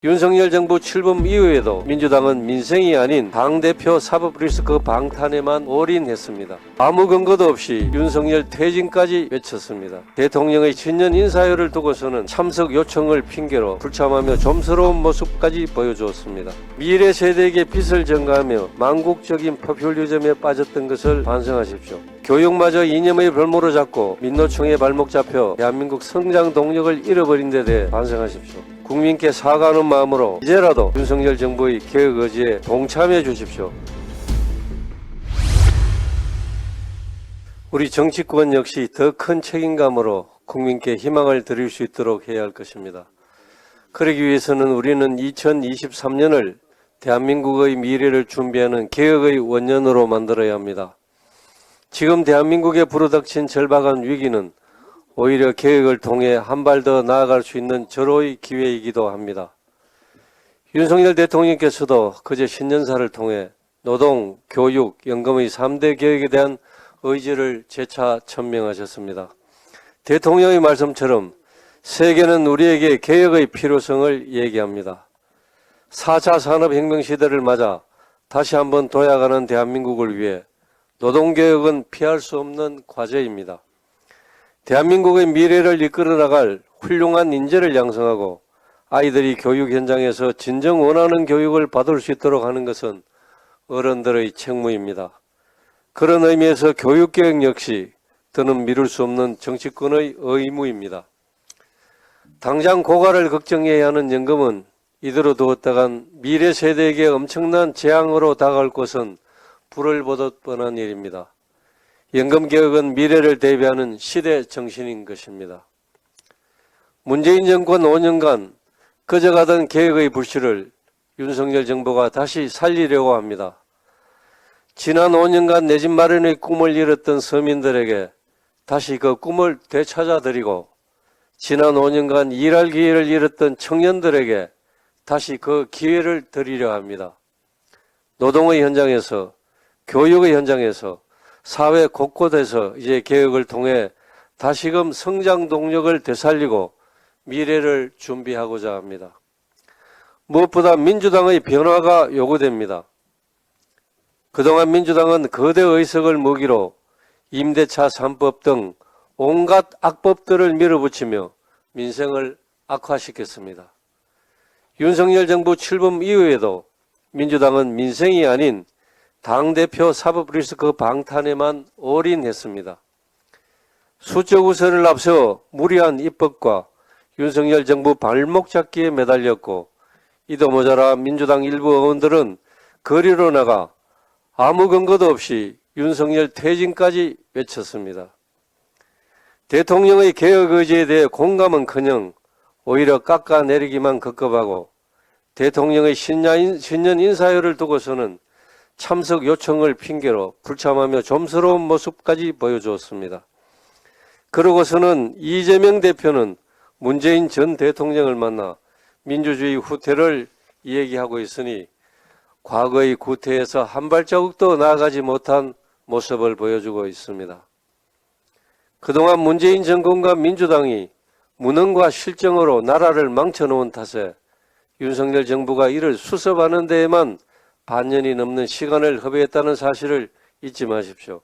윤석열 정부 출범 이후에도 민주당은 민생이 아닌 당대표 사법 리스크 방탄에만 올인했습니다. 아무 근거도 없이 윤석열 퇴진까지 외쳤습니다. 대통령의 신년 인사회를 두고서는 참석 요청을 핑계로 불참하며 좀스러운 모습까지 보여주었습니다. 미래 세대에게 빚을 전가하며 망국적인 포퓰리즘에 빠졌던 것을 반성하십시오. 교육마저 이념의 별모로 잡고 민노총에 발목 잡혀 대한민국 성장 동력을 잃어버린 데 대해 반성하십시오. 국민께 사과하는 마음으로 이제라도 윤석열 정부의 개혁 의지에 동참해 주십시오. 우리 정치권 역시 더 큰 책임감으로 국민께 희망을 드릴 수 있도록 해야 할 것입니다. 그러기 위해서는 우리는 2023년을 대한민국의 미래를 준비하는 개혁의 원년으로 만들어야 합니다. 지금 대한민국에 불어닥친 절박한 위기는 오히려 개혁을 통해 한 발 더 나아갈 수 있는 절호의 기회이기도 합니다. 윤석열 대통령께서도 그제 신년사를 통해 노동, 교육, 연금의 3대 개혁에 대한 의지를 재차 천명하셨습니다. 대통령의 말씀처럼 세계는 우리에게 개혁의 필요성을 얘기합니다. 4차 산업혁명 시대를 맞아 다시 한번 도약하는 대한민국을 위해 노동개혁은 피할 수 없는 과제입니다. 대한민국의 미래를 이끌어 나갈 훌륭한 인재를 양성하고 아이들이 교육 현장에서 진정 원하는 교육을 받을 수 있도록 하는 것은 어른들의 책무입니다. 그런 의미에서 교육개혁 역시 더는 미룰 수 없는 정치권의 의무입니다. 당장 고갈을 걱정해야 하는 연금은 이대로 두었다간 미래 세대에게 엄청난 재앙으로 다가올 것은 불을 보듯 뻔한 일입니다. 연금개혁은 미래를 대비하는 시대 정신인 것입니다. 문재인 정권 5년간 꺼져가던 개혁의 불씨를 윤석열 정부가 다시 살리려고 합니다. 지난 5년간 내 집 마련의 꿈을 잃었던 서민들에게 다시 그 꿈을 되찾아드리고 지난 5년간 일할 기회를 잃었던 청년들에게 다시 그 기회를 드리려 합니다. 노동의 현장에서, 교육의 현장에서, 사회 곳곳에서 이제 개혁을 통해 다시금 성장 동력을 되살리고 미래를 준비하고자 합니다. 무엇보다 민주당의 변화가 요구됩니다. 그동안 민주당은 거대 의석을 무기로 임대차 3법 등 온갖 악법들을 밀어붙이며 민생을 악화시켰습니다. 윤석열 정부 출범 이후에도 민주당은 민생이 아닌 당대표 사법 리스크 방탄에만 올인했습니다. 수적 우세를 앞세워 무리한 입법과 윤석열 정부 발목 잡기에 매달렸고 이도 모자라 민주당 일부 의원들은 거리로 나가 아무 근거도 없이 윤석열 퇴진까지 외쳤습니다. 대통령의 개혁 의지에 대해 공감은커녕 오히려 깎아내리기만 급급하고 대통령의 신년 인사회를 두고서는 참석 요청을 핑계로 불참하며 좀스러운 모습까지 보여주었습니다. 그러고서는 이재명 대표는 문재인 전 대통령을 만나 민주주의 후퇴를 얘기하고 있으니 과거의 구태에서 한 발자국도 나아가지 못한 모습을 보여주고 있습니다. 그동안 문재인 정권과 민주당이 무능과 실정으로 나라를 망쳐놓은 탓에 윤석열 정부가 이를 수습하는 데에만 반년이 넘는 시간을 허비했다는 사실을 잊지 마십시오.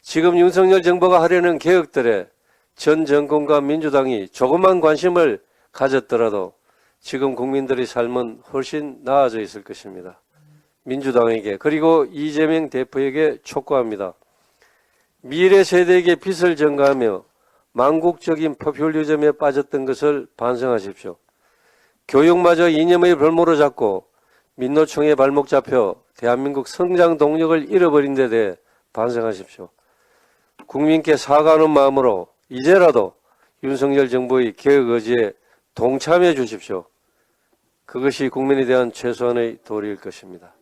지금 윤석열 정부가 하려는 개혁들에 전 정권과 민주당이 조금만 관심을 가졌더라도 지금 국민들의 삶은 훨씬 나아져 있을 것입니다. 민주당에게 그리고 이재명 대표에게 촉구합니다. 미래 세대에게 빚을 전가하며 망국적인 포퓰리즘에 빠졌던 것을 반성하십시오. 교육마저 이념의 별모로 잡고 민노총에 발목 잡혀 대한민국 성장 동력을 잃어버린 데 대해 반성하십시오. 국민께 사과하는 마음으로 이제라도 윤석열 정부의 개혁 의지에 동참해 주십시오. 그것이 국민에 대한 최소한의 도리일 것입니다.